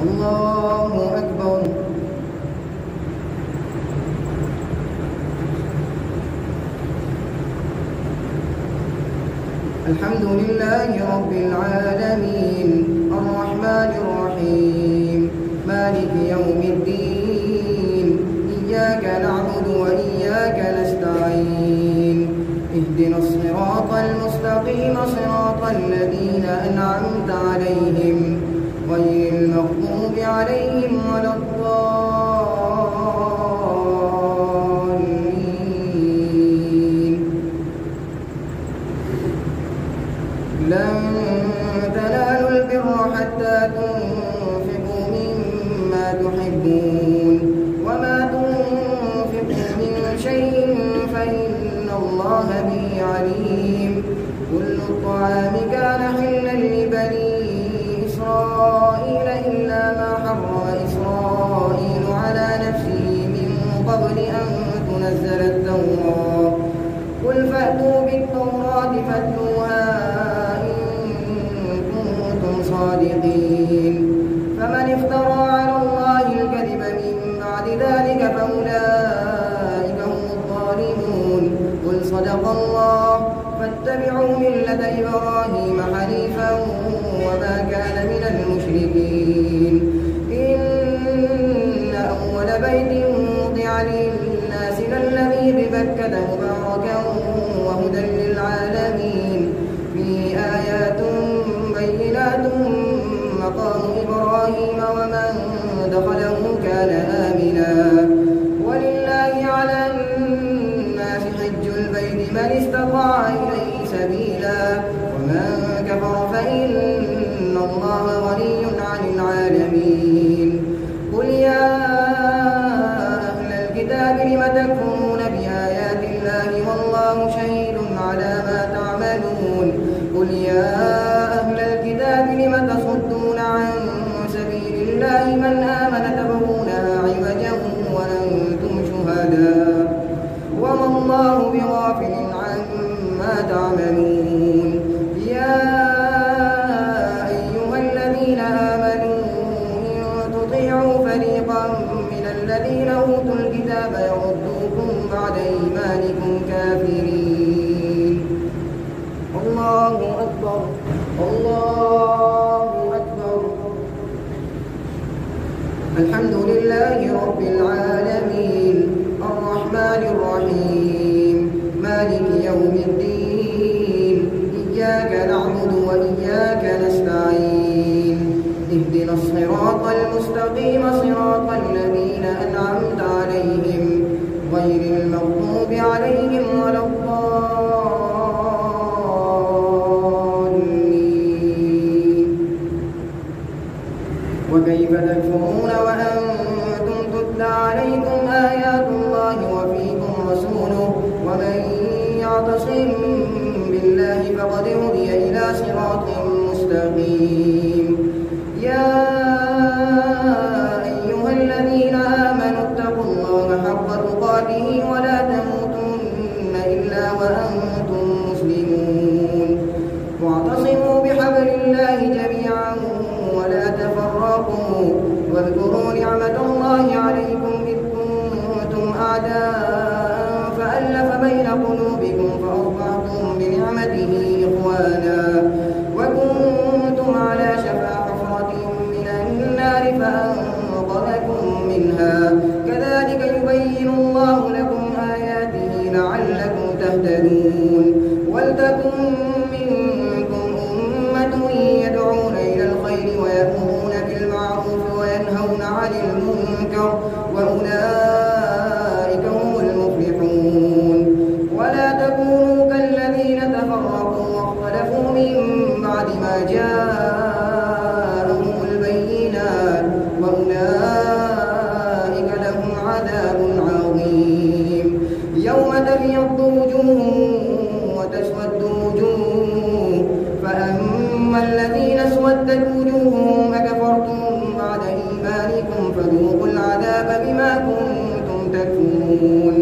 الله أكبر. الحمد لله رب العالمين الرحمن الرحيم مالك يوم الدين إياك نعبد وإياك نستعين اهدنا الصراط المستقيم صراط الذين أنعمت عليهم غير المغضوب عليهم ولا الضالين. لن تنالوا البر حتى تنفقوا مما تحبون وما تنفقوا من شيء فإن الله به عليم. كل الطعام كان حلا لبني إسرائيل إلا ما حرم إسرائيل على نفسه من قبل أن تنزل التوراة. قل فأتوا بالتوراة فاتلوها إن كنتم صادقين. فمن افترى على الله الكذب من بعد ذلك فأولئك هم الظالمون. قل صدق الله فاتبعوا ملة إبراهيم حنيفا وما كان من المشركين. إن أول بيت وضع للناس للذي ببكة مباركا وهدى للعالمين فيه آيات بينات مقام إبراهيم ومن دخله كان آمنا. ولله على الناس حج البيت من استطاع إليه سبيلا ومن كفر فإن الله غني عن العالمين. قل يا أهل الكتاب لم تكفرون بآيات الله والله شهيد على ما تعملون. قل يا أهل الكتاب لم تصدون عن سبيل الله من آمن تبغونها عوجا وأنتم شهداء وما الله بغافل عما تعملون. يا أيها الذين آمنوا إن تطيعوا فريقا من الذين أوتوا الكتاب يردوكم بعد إيمانكم كافرين. الله أكبر الله أكبر. الحمد لله رب العالمين الرحمن الرحيم مالك يوم الدين إياك نعبد وإياك نستعين اهدنا الصراط المستقيم صراط الذين أنعمت عليهم غير المغضوب عليهم ولا الضالين. وكيف تكفرون وأنتم تتلى عليكم آيات الله وفيكم رسوله ومن يعتصم بالله فقد هدي إلى صراط مستقيم. يا أيها الذين آمنوا اتقوا الله حق تقاته ولا تموتن إلا وأنتم مسلمون. واعتصموا بحبل الله جميعا ولا تفرقوا واذكروا نعمة الله عليكم إذ كنتم أعداء فألف بين قلوبكم فأصبحتم بنعمته إخوانا وكنتم على شفا حفرة من النار فأنقذكم منها. كذلك يبين الله لكم آياته لعلكم تهتدون. ولتكن منكم أمة يدعون إلى الخير ويأمرون بالمعروف وينهون عن المنكر وأولئك هم المفلحون. ولا تكونوا كالذين تفرقوا واختلفوا من بعد ما جاءهم البينات وأولئك لهم عذاب عظيم. يوم تبيض وجوه وتسود وجوه فأما الذين اسودت وجوههم أكفرتم بعد إيمانكم فذوقوا العذاب بما كنتم تكفرون.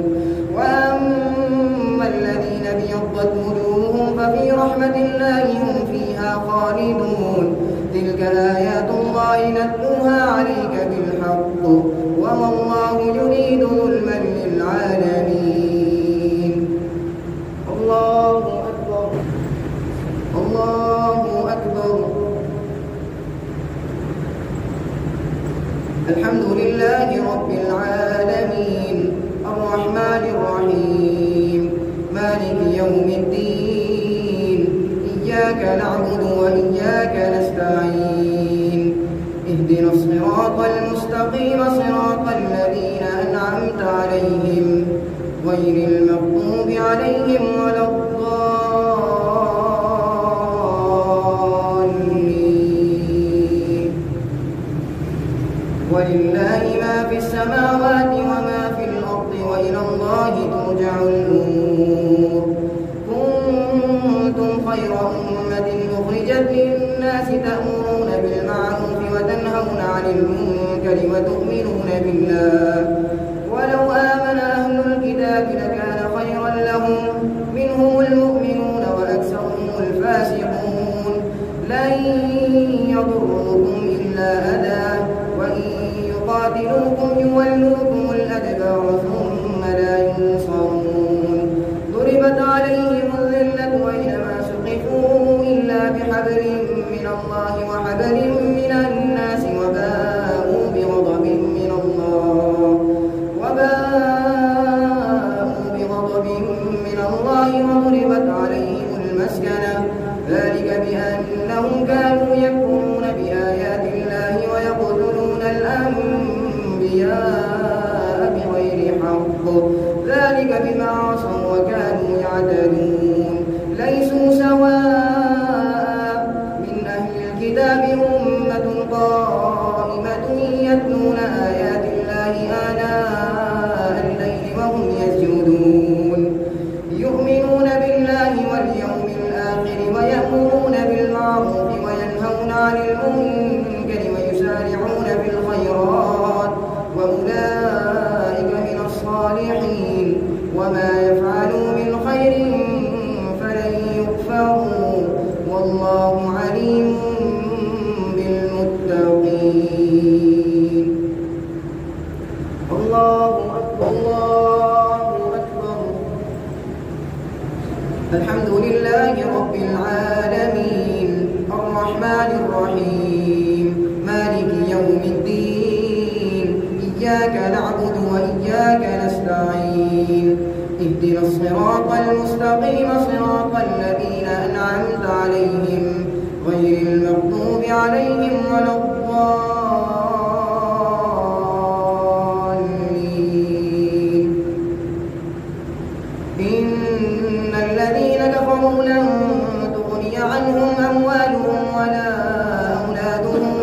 وأما الذين ابيضت وجوههم ففي رحمة الله هم فيها خالدون. الحمد لله رب العالمين الرحمن الرحيم مالك يوم الدين إياك نعبد وإياك نستعين اهدنا الصراط المستقيم صراط الذين أنعمت عليهم غير المغضوب عليهم ولا الضالين ولله ما في السماوات وما في الأرض وإلى الله ترجع الأمور كنتم خير أمة أخرجت للناس تأمرون بالمعروف وتنهون عن المنكر وتؤمنون بالله ولو آمن أهل الكتاب لكان خيرا لهم منهم المؤمنون وأكثرهم الفاسقون لن يضركم إلا أذى وإن يقاتلوكم يولوكم الأدبار ثم لا ينصرون ضربت عليهم الذلة أينما سقفوا إلا بحبل من الله وحبل من الناس وباءوا بغضب من الله وضربت عليهم المسكنة ذلك بأنهم كانوا يكفرون بآيات الله ويقتلون الأنبياء بغير حق ذلك بما عصوا وكانوا يعتدون ليسوا سواء من أهل الكتاب أمة قائمة يتلون آيات الله آناء الليل وهم يسجدون يؤمنون بالله واليوم الآخر ويأمرون بالمعروف وينهون عن المنكر ويسارعون في الخيرات وأولئك من الصالحين وما يفعلوا من خير فلن يكفروا والله عليم بالمتقين الله أكبر الله أكبر الحمد لله رب العالمين الرحمن الرحيم مالك يوم الدين إياك نعبد وإياك نستعين اهدنا الصراط المستقيم صراط الذين أنعمت عليهم غير المغضوب عليهم ولا الضالين إن الذين كفروا لن تغني عنهم أموالهم ولا أولادهم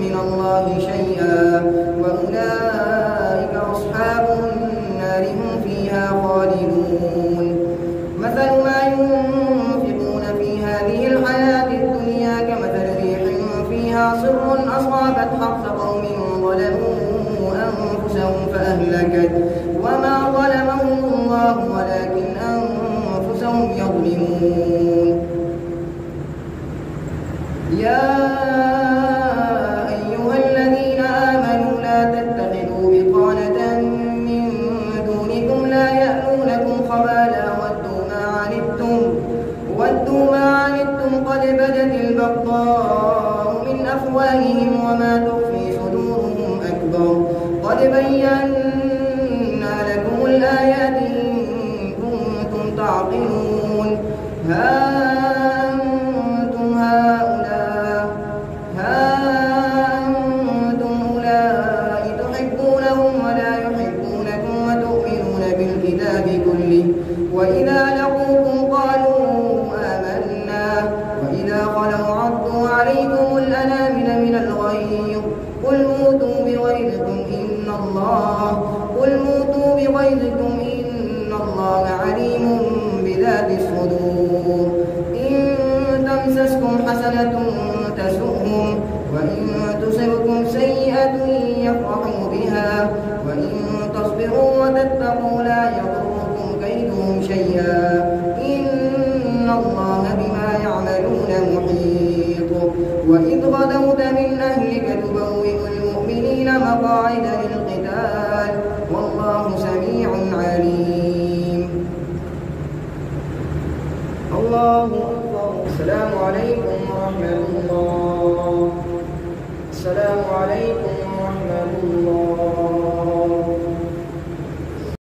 من الله شيئا وأولئك أصحاب النار هم فيها خالدون مثل ما ينفقون في هذه الحياة الدنيا كمثل ريح فيها صر أصابت حرث قوم ظلموا أنفسهم فأهلكت وما ظلمهم الله ولكن أنفسهم يظلمون يا أيها الذين آمنوا لا تتخذوا بطانة من دونكم لا يألونكم خبالا ودوا ما عنتم قد بدت البغضاء من أفواههم وما تخفي صدورهم أكبر قد بينا لكم الآيات إن كنتم تعقلون ها أنتم أولئك تحبونهم ولا يحبونكم وتؤمنون بالكتاب كله وإذا لقوكم قالوا آمنا وإذا خلوا عضوا عليكم الأنامل من الغيظ قل موتوا بغيظكم إن الله عليم بذات الصدور إن تمسسكم حسنة تسؤهم وإن تصبكم سيئة يفرحوا بها وإن تصبروا وتتقوا لا يضركم كيدهم شيئا إن الله بما يعملون محيط وإذ غدوت من أهلك تبوئ المؤمنين مقاعد للقتال والله سميع عليم الله أكبر السلام عليكم ورحمة الله السلام عليكم ورحمة الله يعمل الله